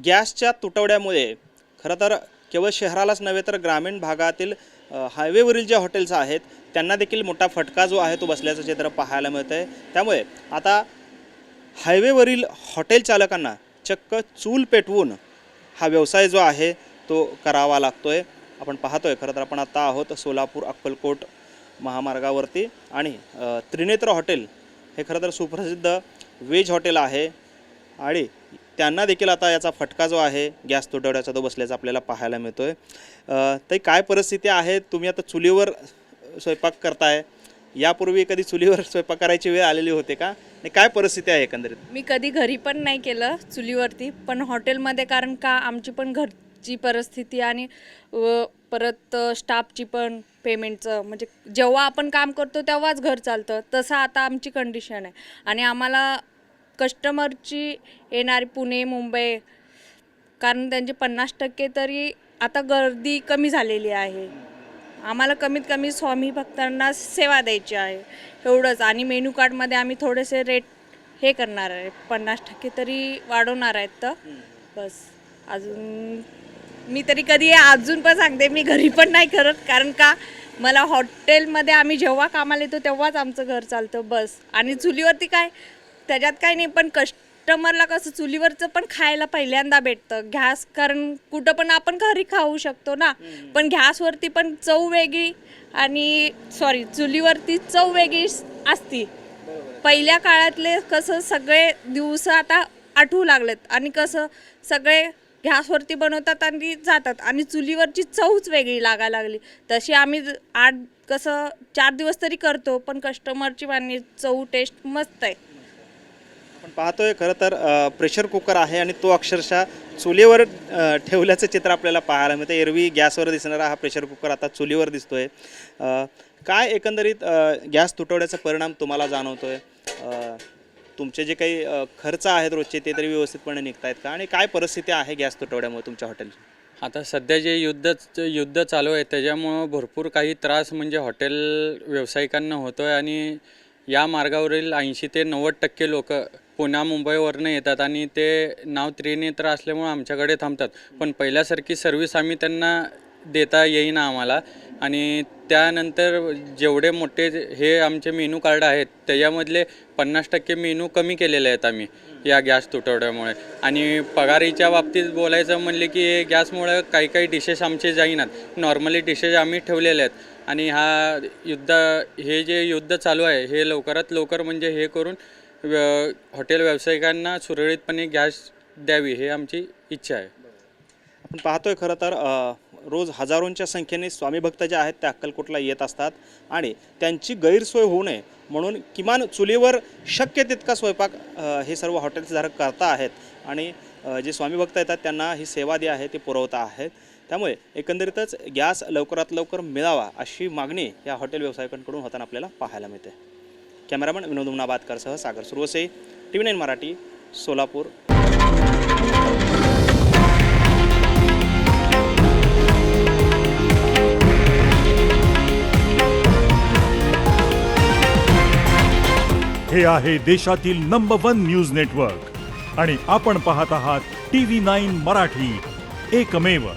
गॅसच्या तुटवड्यामुळे खरं तर केवळ शहरालाच नव्हे तर ग्रामीण भागातील हायवेवरील ज्या हॉटेल्स आहेत त्यांना देखील मोठा फटका जो आहे तो बसल्याचं चित्र पाहायला मिळतं आहे। त्यामुळे आता हायवेवरील हॉटेल चालकांना चक्क चूल पेटवून हा व्यवसाय जो आहे तो करावा लागतो आहे। आपण पाहतोय खरं तर आपण आता आहोत सोलापूर अक्कलकोट महामार्गावरती आणि त्रिनेत्र हॉटेल हे खरं तर सुप्रसिद्ध वेज हॉटेल आहे आणि त्यांना देखील आता याचा फटका जो आहे गॅस तुटवड्याचा तो बसल्याचा आपल्याला पाहायला मिळतोय। तर काय परिस्थिती आहे, तुम्ही आता चुलीवर स्वयंपाक करताय, यापूर्वी कधी चुलीवर स्वयंपाक करायची वेळ आलेली होते का आणि काय परिस्थिती आहे एकंदरीत? मी कधी घरी पण नाही केलं चुलीवरती, पण हॉटेलमध्ये, कारण का आमची पण घरची परिस्थिती आणि परत स्टाफची पण पेमेंटचं, म्हणजे जेव्हा आपण काम करतो तेव्हाच घर चालतं, तसं आता आमची कंडिशन आहे। आणि आम्हाला कस्टमरची येणारी पुणे मुंबई, कारण त्यांचे 50% तरी आता गर्दी कमी झालेली आहे। आम्हाला कमीत कमी स्वामी भक्तांना सेवा द्यायची आहे एवढंच। आणि मेनू कार्डमध्ये आम्ही थोडेसे रेट हे करणार आहे, 50% तरी वाढवणार आहेत। तर बस अजून मी तरी कधी अजून पण सांगते, मी घरी पण नाही करत, कारण का मला हॉटेलमध्ये आम्ही जेव्हा कामाला येतो तेव्हाच आमचं घर चालतं बस। आणि चुलीवरती काय त्याच्यात काही नाही, पण कस्टमरला कसं चुलीवरचं पण खायला पहिल्यांदा भेटतं। गॅस कारण कुठं पण आपण घरी खाऊ शकतो ना, पण गॅसवरती पण चव वेगळी आणि चुलीवरती चव वेगळी असती। पहिल्या काळातले कसं सगळे दिवस आता आठवू लागलेत आणि कसं सगळे गॅसवरती बनवतात आणि जातात आणि चुलीवरची चवच वेगळी लागायला लागली। तशी आम्ही 4 दिवस तरी करतो, पण कस्टमरची आणि चव टेस्ट मस्त आहे। आपण पाहतोय खरं तर प्रेशर कुकर आहे आणि तो अक्षरशः चुलीवर ठेवल्याचं चित्र आपल्याला पाहायला मिळतं। एरवी गॅसवर दिसणारा हा प्रेशर कुकर आता चुलीवर दिसतोय। काय एकंदरीत गॅस तुटवड्याचा परिणाम तुम्हाला जाणवतोय? तुमचे जे काही खर्च आहेत रोजचे ते तरी व्यवस्थितपणे निघत आहेत का आणि काय परिस्थिती आहे गॅस तुटवड्यामुळे तुमच्या हॉटेलची? आता सध्या जे युद्ध चालू आहे त्याच्यामुळं भरपूर काही त्रास म्हणजे हॉटेल व्यावसायिकांना होतो आहे। आणि या मार्गावरील 80 ते 90% लोक पुण्या मुंबईवरनं येतात आणि ते नाव त्रिनेत्र असल्यामुळं आमच्याकडे थांबतात, पण पहिल्यासारखी सर्व्हिस आम्ही त्यांना देता येईना आम्हाला। आणि त्यानंतर जेवढे मोठे हे आमचे मेनू कार्ड आहेत त्याच्यामधले 50% मेनू कमी केलेले आहेत आम्ही या गॅस तुटवड्यामुळे। आणि पगारीच्या बाबतीत बोलायचं म्हणले की गॅसमुळे काही डिशेस आमचे जाईनात, नॉर्मली डिशेस आम्ही ठेवलेले आहेत। आणि हे जे युद्ध चालू आहे हे लवकरात लवकर म्हणजे हे करून हॉटेल व्यावसायिकांना सुरळीतपणे गॅस द्यावी हे आमची इच्छा आहे। आपण पाहतोय खरं तर रोज हजारोंच्या संख्येने स्वामी भक्त जे आहेत ते अक्कलकोटला येत असतात आणि त्यांची गैरसोय होऊ नये म्हणून किमान चुलीवर शक्य तितका स्वयंपाक हे सर्व हॉटेल्सधारक करता आहेत आणि जे स्वामी भक्त येतात त्यांना ही सेवा जी आहे ती पुरवता आहेत। त्यामुळे एकंदरीतच गॅस लवकरात लवकर मिळावा अशी मागणी या हॉटेल व्यावसायिकांकडून होताना आपल्याला पाहायला मिळते। कॅमेरामन विनोद उमनाबादकरसह सागर सुरवसे, TV9 मराठी, सोलापूर। हे आहे देशातील नंबर 1 न्यूज नेटवर्क आणि आपण पाहत आहात TV9 मराठी, एकमेव।